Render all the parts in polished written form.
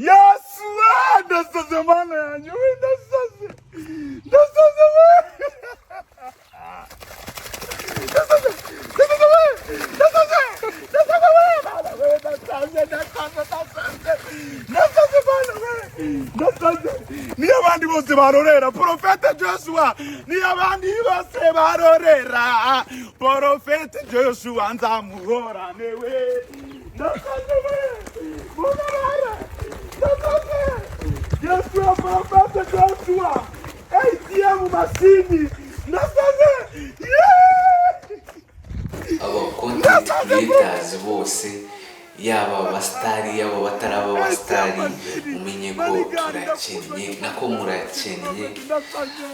Yesu ndasaze mana yanjye we ndasaze we niyo abandi bose barorera Profete Joshua niyo abandi bose barorera Profete Joshua nzamuhorane we ndasaze we murara ndasaze Joshua Profete Joshua ATM mashini ndasaze aba content creators bose yaba abastari yaba bataraba abastari umenye ko turakennye nako murakennye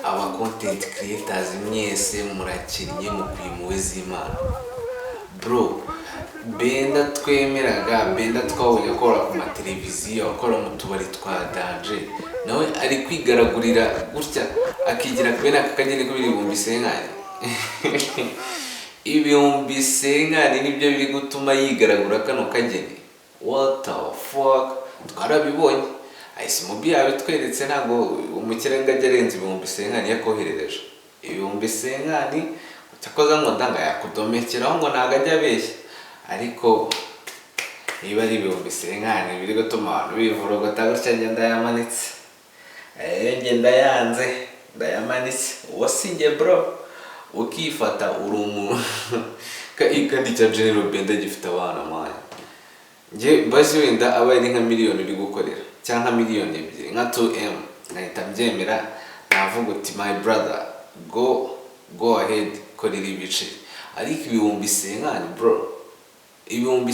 aba content creators mwese murakennye mu kwimuwe z'Imana bro. Benda twemeraga benda twabonye akora ku mateleviziyo akora mu tubari twa danje nawe ari kwigaragurira gutya akigira kubera akagene ko ibihumbi senkani ibihumbi senkani nibyo biri gutuma yigaragura kano kagene. What the fuck, twarabibonye ayisimubi yabitweretse ntago umukirenga agerenze ibihumbi senkani yakoherereje ibihumbi senkani cyakoza ngo ndanga yakudomekeraho ngo ntago ajya abeshya, ariko niba ari ibihumbi senkani biri gutuma abantu bivurugota gutya ngenda yamanitse ngenda yanze ndayamanitse uwo sinjye bro ukifata uri umuntu kandi cya General Benda gifite abana manya nge basi wenda aba ari nka miliyoni uri gukorera cyangwa miliyoni ebyiri nka 2M nahita mbyemera navuga uti my brother go ahead korera ibice, ariko ibihumbi senkani bro, ibihumbi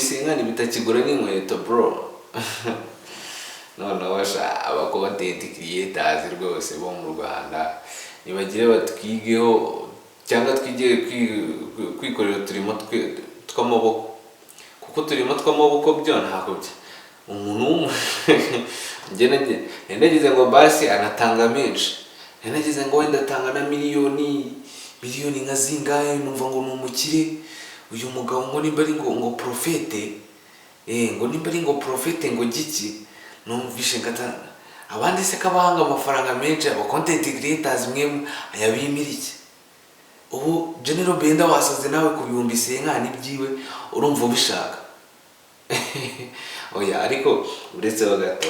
senkani bitakigura n'inkweto bro. Noneho aba content creators rwose bo mu Rwanda nibagire batwigeho cyangwa twigire kwikorera uturimo tw'amaboko, kuko turimo tw'amaboko byo ntabwo umuntu nagize ngo basi anatanga menshi, nagize ngo wenda atanga na miliyoni nka zingahe numva ngo ni umukire uyu mugabo ngo nimba ari ngo profete ngo nimba ari ngo profete ngo giki numvishe ngata abandi se kabahanga amafaranga menshi aba content creators mwe ayabimira iki. Ubu General Benda wasaze nawe ku bihumbi senkani byiwe urumva ubishaka oya, ariko uretse bagato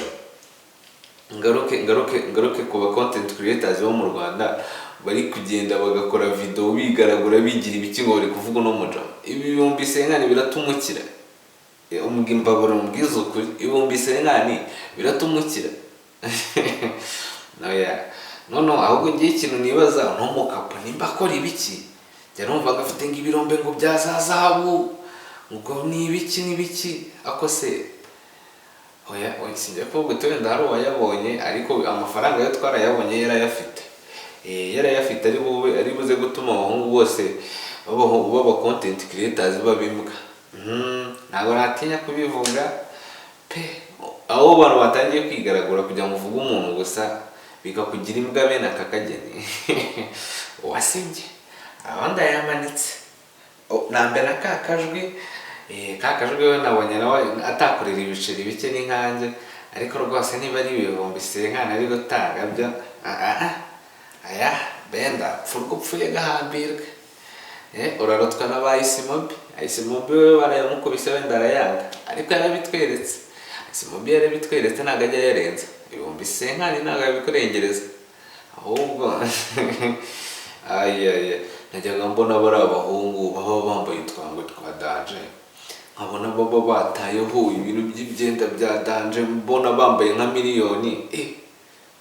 ngaruke ku ba content creators bo mu Rwanda bari kugenda bagakora video bigaragura bigira ibiki ngo bari kuvuga no muja ibihumbi senkani biratumukira umugimba barumubwiza ukuri ibihumbi senkani biratumukira no ahubwo ngiye ikintu nibaza no mukapa nimba akora ibiki yarumva gafite ng'ibirombe ngo byazazabu ngo n'ibiki ako se oya sinjya kuvuga twenda hari uwayabonye, ariko amafaranga yo twarayabonye yarayafite ari buze gutuma abahungu bose baba content creators babimbwa. Ntabwo natinya kubivuga pe, aho abantu batangiye kwigaragura kugira ngo uvuge umuntu gusa bikakugira imbwa bene aka kageni wasibye abandi yamanitse nambe na kakajwi we nabonye nawe atakorera ibiceri bike n'inkange, ariko rwose niba ari ibihumbi senkani ari gutanga byo aya Benda pfurwa upfuye gahambirwe urarotwa n'abayisimubi we barayamukubise wenda arayanga, ariko yarabitweretse Ayisimubi yarabitweretse ntabwo ajya yarenza ibihumbi senkani ntabwo yabikurengereza ahubwo najyaga mbona bari abahungu baba bambaye utwango twa danje nkabona baba batayeho ibintu by'ibyenda bya danje mbona bambaye nka miliyoni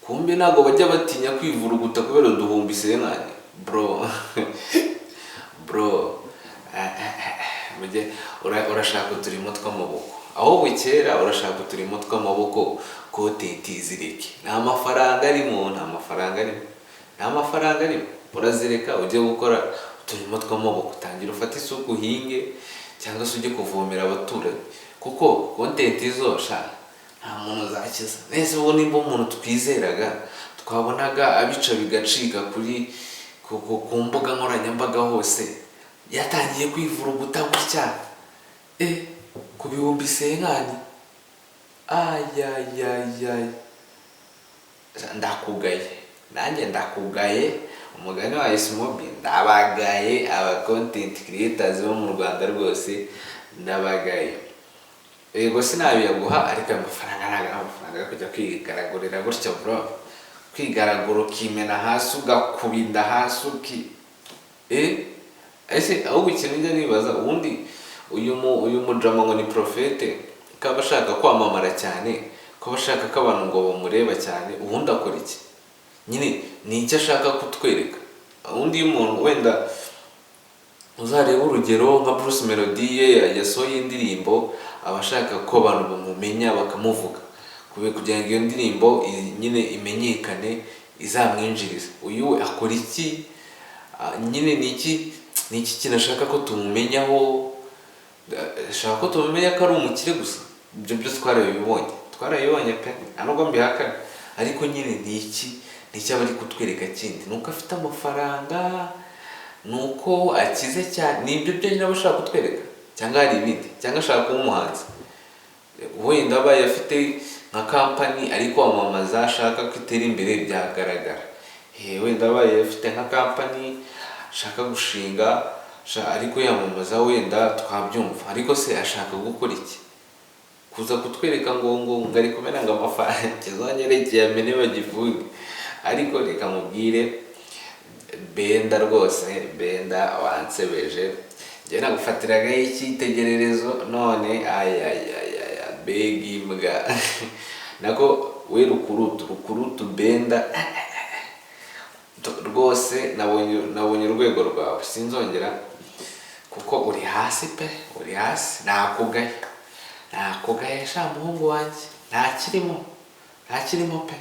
kumbe ntabwo bajya batinya kwivuruguta kubera uduhumbi senkani bro urashaka uturimo tw'amaboko aho bukera urashaka uturimo tw'amaboko content zireke nta mafaranga arimo urazireka ujye gukora uturimo tw'amaboko, utangira ufata isuku uhinge cyangwa se ujye kuvomera abaturage, kuko content izosha nta muntu uzakiza. Nese ubu nimba umuntu twizeraga twabonaga abica bigacika kuri ku mbuga nkoranyambaga hose yatangiye kwivuruguta gutya ku bihumbi senkani ayayayay, ndakugaye, nanjye ndakugaye. Umugani wa Ismobi, ndabagaye aba content creators bo mu Rwanda rwose, ndabagaye. Yego sinabiyaguha, ariko amafaranga ntabwo amafaranga yo kujya kwigaragurira gutyo bro, kwigaragura ukimena hasi ugakubinda hasi ese ahubwo ikintu njya nibaza, ubundi uyu mujama ngo ni Prophete, kaba ashaka kwamamara cyane, kaba ashaka ko abantu ngo bamureba cyane, ubundi akora iki? Nyine ni icyo ashaka kutwereka. Ubundi umuntu wenda uzareba urugero nka Bruce Melody ye yasohoye indirimbo, aba ashaka ko abantu bamumenya bakamuvuga, kugira ngo iyo ndirimbo nyine imenyekane izamwinjiriza. Uyu we akora iki? Nyine ni iki kintu ashaka ko tumumenyaho? Ashaka ko tumumenya ko ari umukire gusa? Ibyo byose twarabibonye pe, nubwo mbihakana, ariko nyine ni iki aba ari kutwereka kindi? Nuko afite amafaranga, nuko akize cyane, nibyo byonyine aba ashaka kutwereka, cyangwa hari ibindi, cyangwa ashaka kuba umuhanzi? Wenda abaye afite nka kampani ari kwamamaza, ashaka ko itera imbere, byagaragara. Wenda abaye afite nka kampani ashaka gushinga, ariko yamamaza, wenda twabyumva. Ariko se ashaka gukora iki? Kuza kutwereka ngo ari kumena ngo amafaranga kizonyerekeye amene bagivuge. Ariko reka mubwire, Benda rwose, Benda wansebeje, njye nagufatiraga icyitegererezo, none begi imbwa nako we rukurutu Benda rwose, nabonye urwego rwawe, sinzongera, kuko uri hasi pe, uri hasi. Nakugaye sha muhungu wanjye, ntakirimo pe.